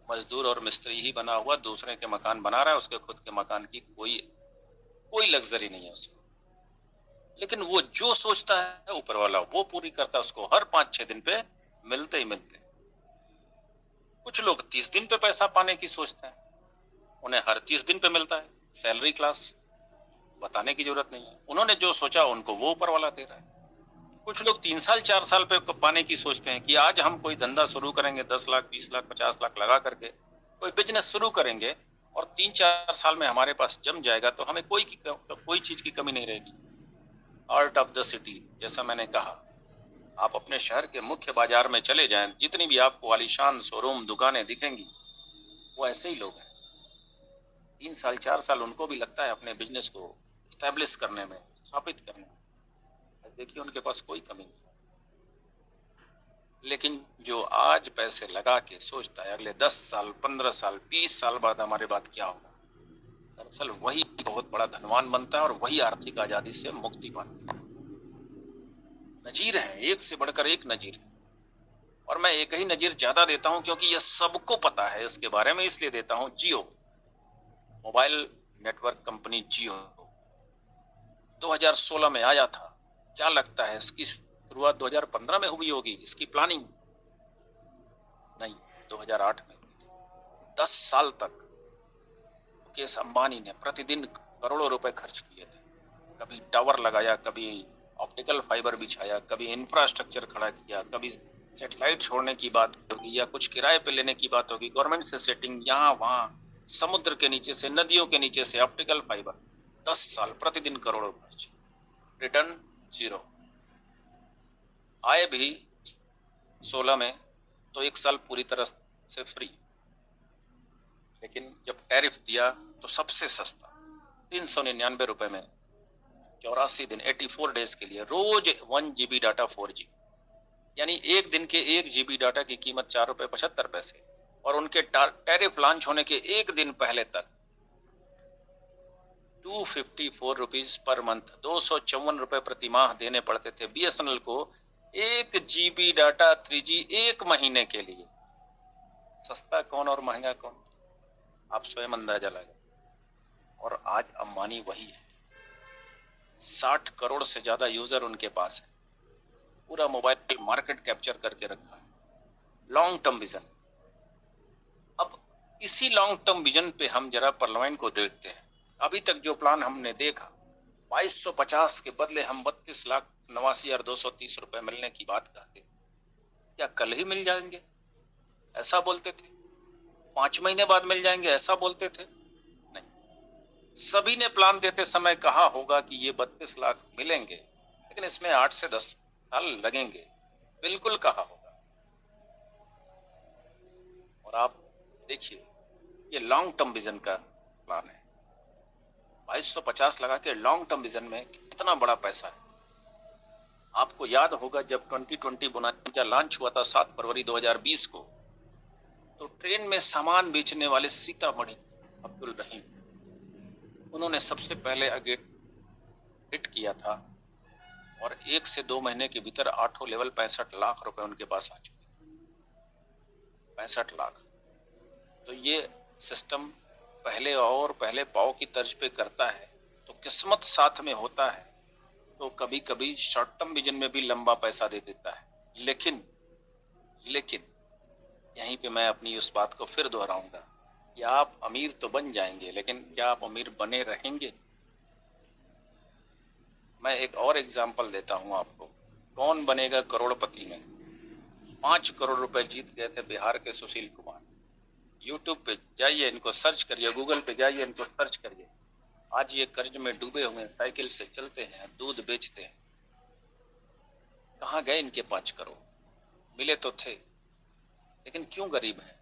मजदूर और मिस्त्री ही बना हुआ दूसरे के मकान बना रहा है। उसके खुद के मकान की कोई लग्जरी नहीं है उसको। लेकिन वो जो सोचता है ऊपर वाला वो पूरी करता है, उसको हर 5-6 दिन पे मिलते ही मिलते। कुछ लोग 30 दिन पे पैसा पाने की सोचते हैं, उन्हें हर 30 दिन पे मिलता है। सैलरी क्लास बताने की जरूरत नहीं है, उन्होंने जो सोचा उनको वो ऊपर वाला दे रहा है। कुछ लोग 3 साल 4 साल पे पाने की सोचते हैं कि आज हम कोई धंधा शुरू करेंगे, 10 लाख 20 लाख 50 लाख लगा करके कोई बिजनेस शुरू करेंगे, और 3-4 साल में हमारे पास जम जाएगा तो हमें कोई चीज की कमी नहीं रहेगी। आर्ट ऑफ द सिटी, जैसा मैंने कहा, आप अपने शहर के मुख्य बाजार में चले जाएं, जितनी भी आपको आलीशान शोरूम दुकानें दिखेंगी, वो ऐसे ही लोग हैं। 3 साल 4 साल उनको भी लगता है अपने बिजनेस को स्टैब्लिश करने में, स्थापित करने में। देखिए उनके पास कोई कमी नहीं। लेकिन जो आज पैसे लगा के सोचता है अगले 10 साल 15 साल 20 साल बाद हमारे बाद क्या होगा, दरअसल वही बहुत बड़ा धनवान बनता है और वही आर्थिक आजादी से मुक्ति पाता है। नजीर है, एक से बढ़कर एक नजीर है। और मैं एक ही नजीर ज्यादा देता हूं क्योंकि यह सबको पता है इसके बारे में, इसलिए देता हूं। जियो मोबाइल नेटवर्क कंपनी, जियो 2016 में आया था। क्या लगता है इसकी शुरुआत 2015 में हुई होगी? इसकी प्लानिंग नहीं, 2008 में हुई थी। 10 साल तक मुकेश अंबानी ने प्रतिदिन करोड़ों रुपए खर्च किए थे। कभी टावर लगाया, कभी ऑप्टिकल फाइबर बिछाया, कभी इंफ्रास्ट्रक्चर खड़ा किया, कभी सैटेलाइट छोड़ने की बात होगी या कुछ किराए पे लेने की बात होगी, गवर्नमेंट से सेटिंग, यहाँ वहां, समुद्र के नीचे से, नदियों के नीचे से ऑप्टिकल फाइबर। 10 साल प्रतिदिन करोड़ों खर्च, रिटर्न 0। आए भी 16 में तो 1 साल पूरी तरह से फ्री। लेकिन जब टैरिफ दिया तो सबसे सस्ता 399 रुपए में 84 दिन 84 डेज के लिए रोज 1 GB डाटा 4G, यानी एक दिन के 1 GB डाटा की कीमत 4 रुपए 75 पैसे। और उनके टैरिफ लॉन्च होने के एक दिन पहले तक 254 रुपीज पर मंथ, 254 रुपए प्रति माह देने पड़ते थे BSNL को 1 GB डाटा 3G एक महीने के लिए। सस्ता कौन और महंगा कौन, आप स्वयं अंदाजा लगाएं। और आज अंबानी वही है, 60 करोड़ से ज्यादा यूजर उनके पास है, पूरा मोबाइल मार्केट कैप्चर करके रखा है। Long term vision. अब इसी लॉन्ग टर्म विजन पे हम जरा पार्लियामेंट को देखते हैं। अभी तक जो प्लान हमने देखा, 2250 के बदले हम 32,89,230 रुपए मिलने की बात कहते, क्या कल ही मिल जाएंगे ऐसा बोलते थे? 5 महीने बाद मिल जाएंगे ऐसा बोलते थे? नहीं, सभी ने प्लान देते समय कहा होगा कि ये 32 लाख मिलेंगे, लेकिन इसमें 8 से 10 साल लगेंगे, बिल्कुल कहा होगा। और आप देखिए, ये लॉन्ग टर्म विजन का प्लान है। 2250 लगा के लॉन्ग टर्म विजन में कितना बड़ा पैसा है। आपको याद होगा जब 2020 बोनांजा लॉन्च हुआ था 7 फरवरी 2020 को, तो ट्रेन में सामान बेचने वाले सीतामढ़ी अब्दुल रहीम, उन्होंने सबसे पहले हिट किया था और 1 से 2 महीने के भीतर 8 लेवल 65 लाख रुपए उनके पास आ चुके थे। 65 लाख। तो ये सिस्टम पहले पाव की तर्ज पे करता है, तो किस्मत साथ में होता है, तो कभी कभी शॉर्ट टर्म विजन में भी लंबा पैसा दे देता है। लेकिन लेकिन यहीं पे मैं अपनी उस बात को फिर दोहराऊंगा कि आप अमीर तो बन जाएंगे, लेकिन क्या आप अमीर बने रहेंगे? मैं एक और एग्जाम्पल देता हूं आपको। कौन बनेगा करोड़पति में 5 करोड़ रुपए जीत गए थे बिहार के सुशील कुमार। यूट्यूब पे जाइए, इनको सर्च करिए, गूगल पे जाइए, इनको सर्च करिए। आज ये कर्ज में डूबे हुए हैं, साइकिल से चलते हैं, दूध बेचते हैं। कहाँ गए इनके 5 करोड़? मिले तो थे, लेकिन क्यों गरीब हैं?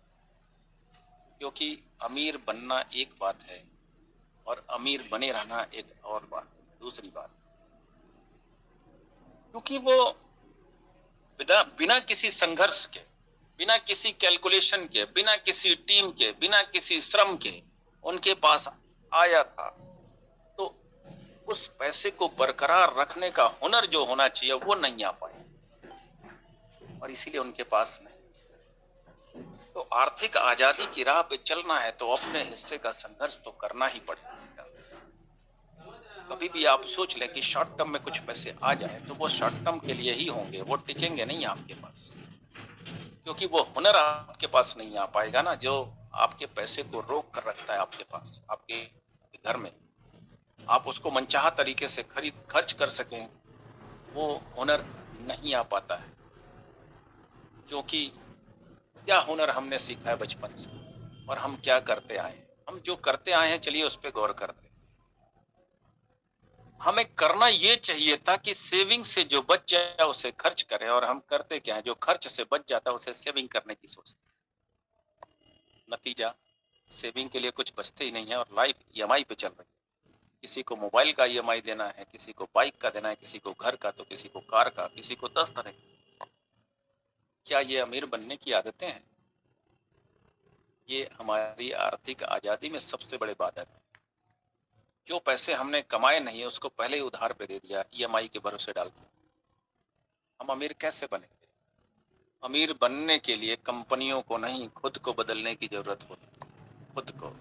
क्योंकि अमीर बनना एक बात है और अमीर बने रहना एक और बात, दूसरी बात। क्योंकि वो बिना किसी संघर्ष के, बिना किसी कैलकुलेशन के, बिना किसी टीम के, बिना किसी श्रम के उनके पास आया था, तो उस पैसे को बरकरार रखने का हुनर जो होना चाहिए वो नहीं आ पाया, और इसीलिए उनके पास नहीं। तो आर्थिक आजादी की राह पे चलना है तो अपने हिस्से का संघर्ष तो करना ही पड़ेगा। कभी भी आप सोच लें कि शॉर्ट टर्म में कुछ पैसे आ जाए तो वो शॉर्ट टर्म के लिए ही होंगे, वो टिकेंगे नहीं आपके पास, क्योंकि वो हुनर आपके पास नहीं आ पाएगा ना, जो आपके पैसे को रोक कर रखता है आपके पास, आपके घर में। आप उसको मनचाहा तरीके से खर्च कर सकें, वो हुनर नहीं आ पाता है। क्योंकि क्या हुनर हमने सीखा है बचपन से और हम क्या करते आए हैं? हम जो करते आए हैं, चलिए उस पर गौर करते हैं। हमें करना ये चाहिए था कि सेविंग से जो बच जाए उसे खर्च करें, और हम करते क्या है, जो खर्च से बच जाता है उसे सेविंग करने की सोचते। नतीजा, सेविंग के लिए कुछ बचते ही नहीं है और लाइफ ईएमआई पे चल रही है। किसी को मोबाइल का ईएमआई देना है, किसी को बाइक का देना है, किसी को घर का, तो किसी को कार का, किसी को 10 तरह की। क्या ये अमीर बनने की आदतें हैं? ये हमारी आर्थिक आजादी में सबसे बड़े बाधक है। जो पैसे हमने कमाए नहीं उसको पहले ही उधार पे दे दिया, ईएमआई के भरोसे डाल के। हम अमीर कैसे बनेंगे? अमीर बनने के लिए कंपनियों को नहीं, खुद को बदलने की जरूरत होती है। खुद को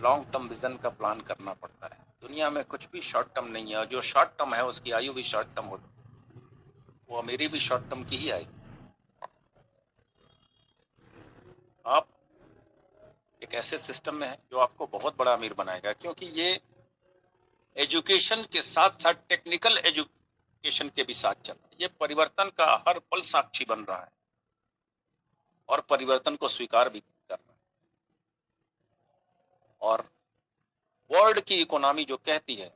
लॉन्ग टर्म विजन का प्लान करना पड़ता है। दुनिया में कुछ भी शॉर्ट टर्म नहीं है, और जो शॉर्ट टर्म है उसकी आयु भी शॉर्ट टर्म होती है। वो अमीरी भी शॉर्ट टर्म की ही आएगी। आप एक ऐसे सिस्टम में है जो आपको बहुत बड़ा अमीर बनाएगा, क्योंकि ये एजुकेशन के साथ साथ टेक्निकल एजुकेशन के भी साथ चल रहा है। ये परिवर्तन का हर पल साक्षी बन रहा है और परिवर्तन को स्वीकार भी कर रहा है। और वर्ल्ड की इकोनॉमी जो कहती है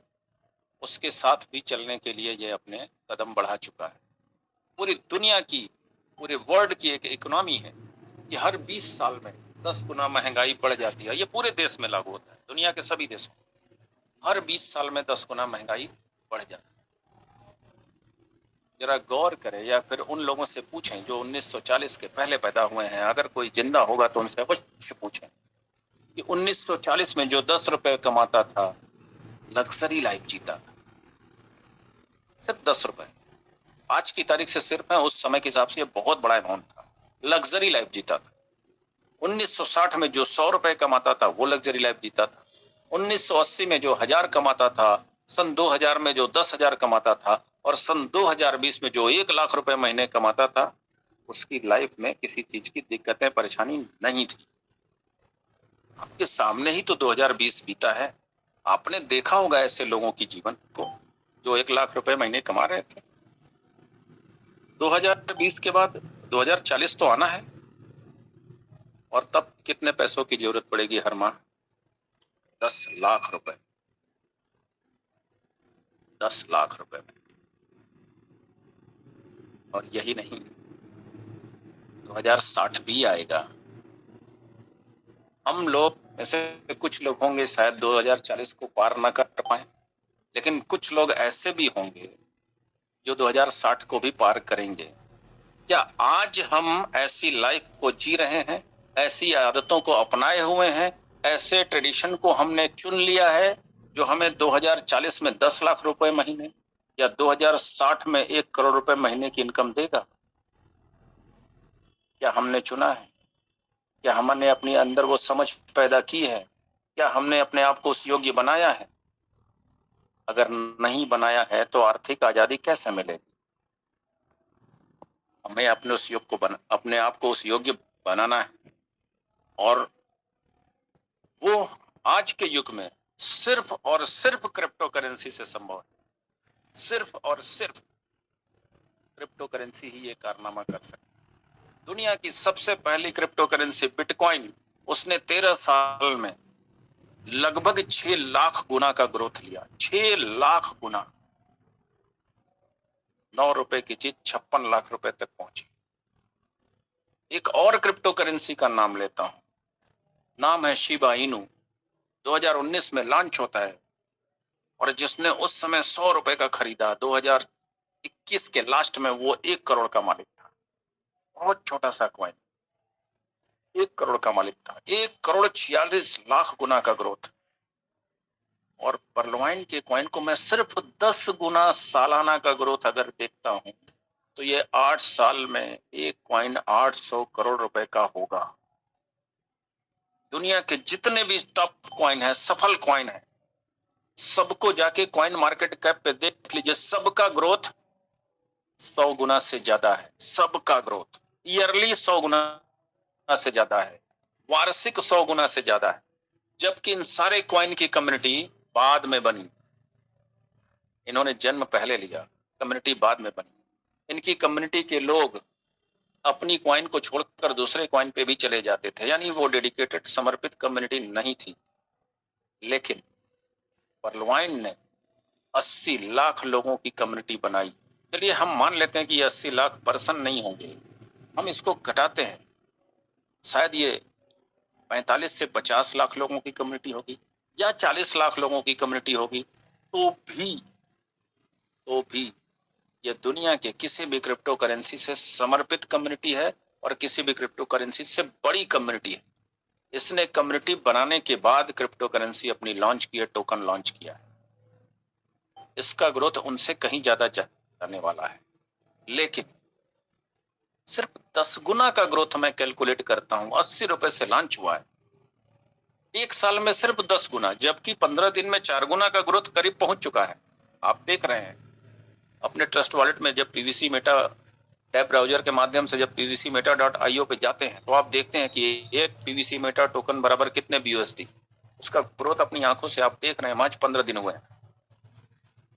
उसके साथ भी चलने के लिए ये अपने कदम बढ़ा चुका है। पूरी दुनिया की, पूरे वर्ल्ड की एक इकोनॉमी है कि हर 20 साल में 10 गुना महंगाई बढ़ जाती है। ये पूरे देश में लागू होता है, दुनिया के सभी देशों में हर 20 साल में 10 गुना महंगाई बढ़ जाती है। जरा गौर करें, या फिर उन लोगों से पूछें जो 1940 के पहले पैदा हुए हैं, अगर कोई जिंदा होगा तो उनसे अवश्य पूछें कि 1940 में जो 10 रुपए कमाता था लग्जरी लाइफ जीता था, सिर्फ 10 रुपए। आज की तारीख से सिर्फ है, उस समय के हिसाब से बहुत बड़ा अमाउंट था, लग्जरी लाइफ जीता था। 1960 में जो 100 रुपए कमाता था वो लग्जरी लाइफ जीता था। 1980 में जो 1000 कमाता था, सन 2000 में जो 10,000 कमाता था, और सन 2020 में जो 1 लाख रुपए महीने कमाता था, उसकी लाइफ में किसी चीज की दिक्कतें, परेशानी नहीं थी। आपके सामने ही तो 2020 बीता है। आपने देखा होगा ऐसे लोगों की जीवन को जो 1 लाख रुपए महीने कमा रहे थे। 2020 के बाद 2040 तो आना है, और तब कितने पैसों की जरूरत पड़ेगी हर माह? 10 लाख रुपए। 10 लाख रुपए में। और यही नहीं, 2060 भी आएगा। हम लोग ऐसे, कुछ लोग होंगे शायद 2040 को पार न कर पाए, लेकिन कुछ लोग ऐसे भी होंगे जो 2060 को भी पार करेंगे। क्या आज हम ऐसी लाइफ को जी रहे हैं? ऐसी आदतों को अपनाए हुए हैं? ऐसे ट्रेडिशन को हमने चुन लिया है जो हमें 2040 में 10 लाख रुपए महीने या 2060 में 1 करोड़ रुपए महीने की इनकम देगा? क्या हमने चुना है? क्या हमने अपने अंदर वो समझ पैदा की है? क्या हमने अपने आप को उस योग्य बनाया है? अगर नहीं बनाया है तो आर्थिक आजादी कैसे मिलेगी? हमें अपने उस योग को अपने आप को उस योग्य बनाना है, और वो आज के युग में सिर्फ और सिर्फ क्रिप्टो करेंसी से संभव है। सिर्फ और सिर्फ क्रिप्टो करेंसी ही ये कारनामा कर सकती है। दुनिया की सबसे पहली क्रिप्टो करेंसी बिटकॉइन, उसने 13 साल में लगभग 6 लाख गुना का ग्रोथ लिया। 6 लाख गुना। 9 रुपए की चीज 56 लाख रुपए तक पहुंची। एक और क्रिप्टो करेंसी का नाम लेता हूं, नाम है शिबा इनू। 2019 में लॉन्च होता है, और जिसने उस समय 100 रुपए का खरीदा, 2021 के लास्ट में वो 1 करोड़ का मालिक था। बहुत छोटा सा कॉइन, 1 करोड़ का मालिक था। 1 करोड़ 46 लाख गुना का ग्रोथ। और परलवाइन के कॉइन को मैं सिर्फ 10 गुना सालाना का ग्रोथ अगर देखता हूं, तो ये 8 साल में एक कॉइन 800 करोड़ रुपए का होगा। दुनिया के जितने भी टॉप कॉइन है, सफल कॉइन है, सबको जाके कॉइन मार्केट कैप पे देख लीजिए, सबका ग्रोथ 100 गुना से ज्यादा है। सबका ग्रोथ ईयरली 100 गुना से ज्यादा है, वार्षिक 100 गुना से ज्यादा है। जबकि इन सारे कॉइन की कम्युनिटी बाद में बनी। इन्होंने जन्म पहले लिया, कम्युनिटी बाद में बनी। इनकी कम्युनिटी के लोग अपनी कॉइन को छोड़कर दूसरे कॉइन पे भी चले जाते थे, यानी वो डेडिकेटेड समर्पित कम्युनिटी नहीं थी। लेकिन परलवाइन ने 80 लाख लोगों की कम्युनिटी बनाई। चलिए हम मान लेते हैं कि ये 80 लाख पर्सन नहीं होंगे, हम इसको घटाते हैं, शायद ये 45 से 50 लाख लोगों की कम्युनिटी होगी, या 40 लाख लोगों की कम्युनिटी होगी, तो भी ये दुनिया के किसी भी क्रिप्टो करेंसी से समर्पित कम्युनिटी है, और किसी भी क्रिप्टो करेंसी से बड़ी कम्युनिटी है। इसने कम्युनिटी बनाने के बाद क्रिप्टो करेंसी अपनी लॉन्च की है, टोकन लॉन्च किया है। इसका ग्रोथ उनसे कहीं ज्यादा जाने वाला है। लेकिन सिर्फ 10 गुना का ग्रोथ मैं कैलकुलेट करता हूं। 80 रुपए से लॉन्च हुआ है, 1 साल में सिर्फ 10 गुना, जबकि 15 दिन में 4 गुना का ग्रोथ करीब पहुंच चुका है। आप देख रहे हैं अपने ट्रस्ट वॉलेट में, जब पीवीसी मेटा टैब ब्राउजर के माध्यम से जब pvcmeta.io पे जाते हैं, तो आप देखते हैं कि एक पीवीसी मेटा टोकन बराबर कितने BUSD, उसका ग्रोथ अपनी आंखों से आप देख रहे हैं। आज 15 दिन हुए हैं।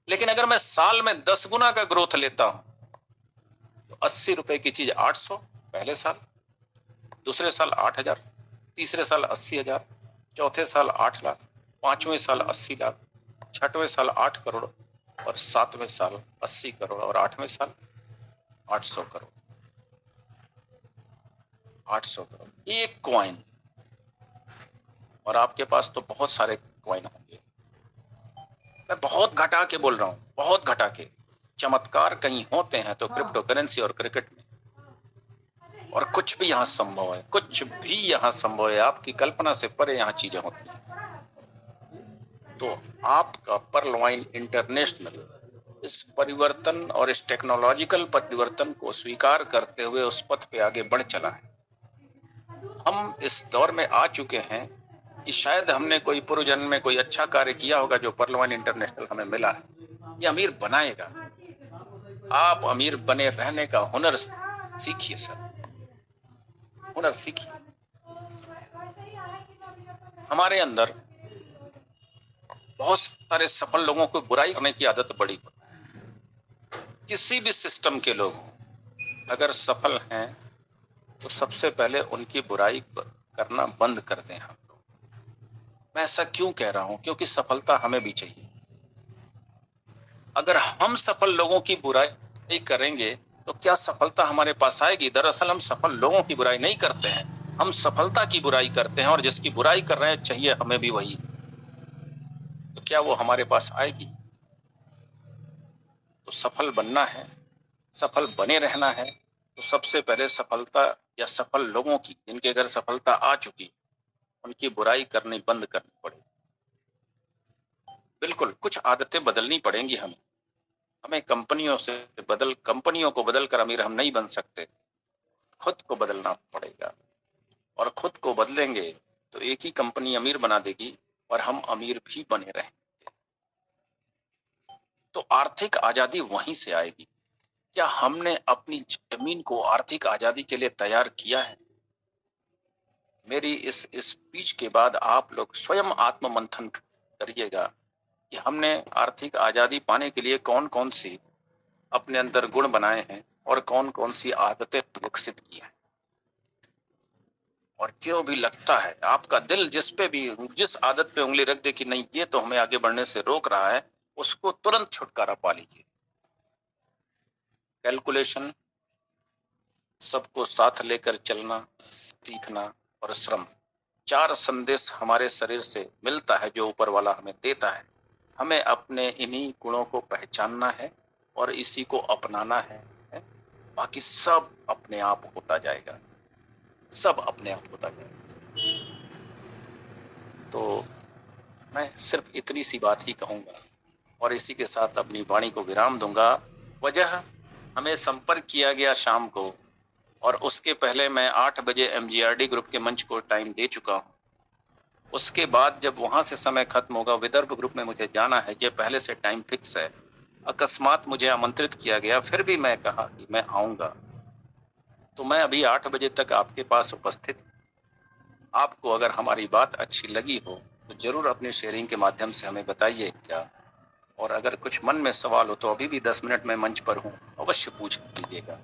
लेकिन अगर मैं साल में 10 गुना का ग्रोथ लेता हूं, तो 80 रुपए की चीज 800 पहले साल, दूसरे साल 8,000, तीसरे साल 80,000, चौथे साल 8 लाख, 5वें साल 80 लाख, 6वें साल 8 करोड़, और 7वें साल 80 करोड़, और 8वें साल 800 करोड़। 800 करोड़ एक कॉइन। और आपके पास तो बहुत सारे कॉइन होंगे। मैं बहुत घटा के बोल रहा हूं, बहुत घटा के। चमत्कार कहीं होते हैं तो क्रिप्टो करेंसी और क्रिकेट में। और कुछ भी यहाँ संभव है, कुछ भी यहाँ संभव है। आपकी कल्पना से परे यहाँ चीजें होती हैं। तो आपका परलवाइन इंटरनेशनल इस परिवर्तन और इस टेक्नोलॉजिकल परिवर्तन को स्वीकार करते हुए उस पथ पे आगे बढ़ चला है। हम इस दौर में आ चुके हैं कि शायद हमने कोई पूर्व जन्म में कोई अच्छा कार्य किया होगा जो परलवाइन इंटरनेशनल हमें मिला है। ये अमीर बनाएगा। आप अमीर बने रहने का हुनर सीखिए सर, हुनर सीखिए। हमारे अंदर बहुत सारे सफल लोगों को बुराई करने की आदत बड़ी है। किसी भी सिस्टम के लोग अगर सफल हैं तो सबसे पहले उनकी बुराई करना बंद कर दें हम लोग। मैं ऐसा क्यों कह रहा हूं? क्योंकि सफलता हमें भी चाहिए। अगर हम सफल लोगों की बुराई करेंगे तो क्या सफलता हमारे पास आएगी? दरअसल हम सफल लोगों की बुराई नहीं करते हैं, हम सफलता की बुराई करते हैं। और जिसकी बुराई कर रहे हैं चाहिए हमें भी वही, तो क्या वो हमारे पास आएगी? तो सफल बनना है, सफल बने रहना है, तो सबसे पहले सफलता या सफल लोगों की, जिनके घर सफलता आ चुकी, उनकी बुराई करनी बंद करनी पड़ेगी। बिल्कुल कुछ आदतें बदलनी पड़ेंगी हमें कंपनियों को बदलकर अमीर हम नहीं बन सकते। खुद को बदलना पड़ेगा, और खुद को बदलेंगे तो एक ही कंपनी अमीर बना देगी और हम अमीर भी बने रहेंगे। तो आर्थिक आजादी वहीं से आएगी। क्या हमने अपनी जमीन को आर्थिक आजादी के लिए तैयार किया है? मेरी इस स्पीच के बाद आप लोग स्वयं आत्म मंथन करिएगा कि हमने आर्थिक आजादी पाने के लिए कौन कौन सी अपने अंदर गुण बनाए हैं और कौन कौन सी आदतें विकसित की हैं। और जो भी लगता है आपका दिल जिस आदत पे उंगली रख दे कि नहीं ये तो हमें आगे बढ़ने से रोक रहा है, उसको तुरंत छुटकारा पा लीजिए। कैलकुलेशन, सबको साथ लेकर चलना सीखना और श्रम, 4 संदेश हमारे शरीर से मिलता है जो ऊपर वाला हमें देता है। हमें अपने इन्हीं गुणों को पहचानना है और इसी को अपनाना है। बाकी सब अपने आप होता जाएगा, सब अपने आप होता जाएगा। तो मैं सिर्फ इतनी सी बात ही कहूंगा और इसी के साथ अपनी वाणी को विराम दूंगा। वजह, हमें संपर्क किया गया शाम को और उसके पहले मैं 8 बजे एमजीआरडी ग्रुप के मंच को टाइम दे चुका हूँ। उसके बाद जब वहां से समय खत्म होगा, विदर्भ ग्रुप में मुझे जाना है, ये पहले से टाइम फिक्स है। अकस्मात मुझे आमंत्रित किया गया, फिर भी मैं कहा कि मैं आऊंगा। तो मैं अभी 8 बजे तक आपके पास उपस्थित। आपको अगर हमारी बात अच्छी लगी हो तो जरूर अपने शेयरिंग के माध्यम से हमें बताइए क्या। और अगर कुछ मन में सवाल हो तो अभी भी 10 मिनट में मंच पर हूँ, अवश्य पूछ लीजिएगा।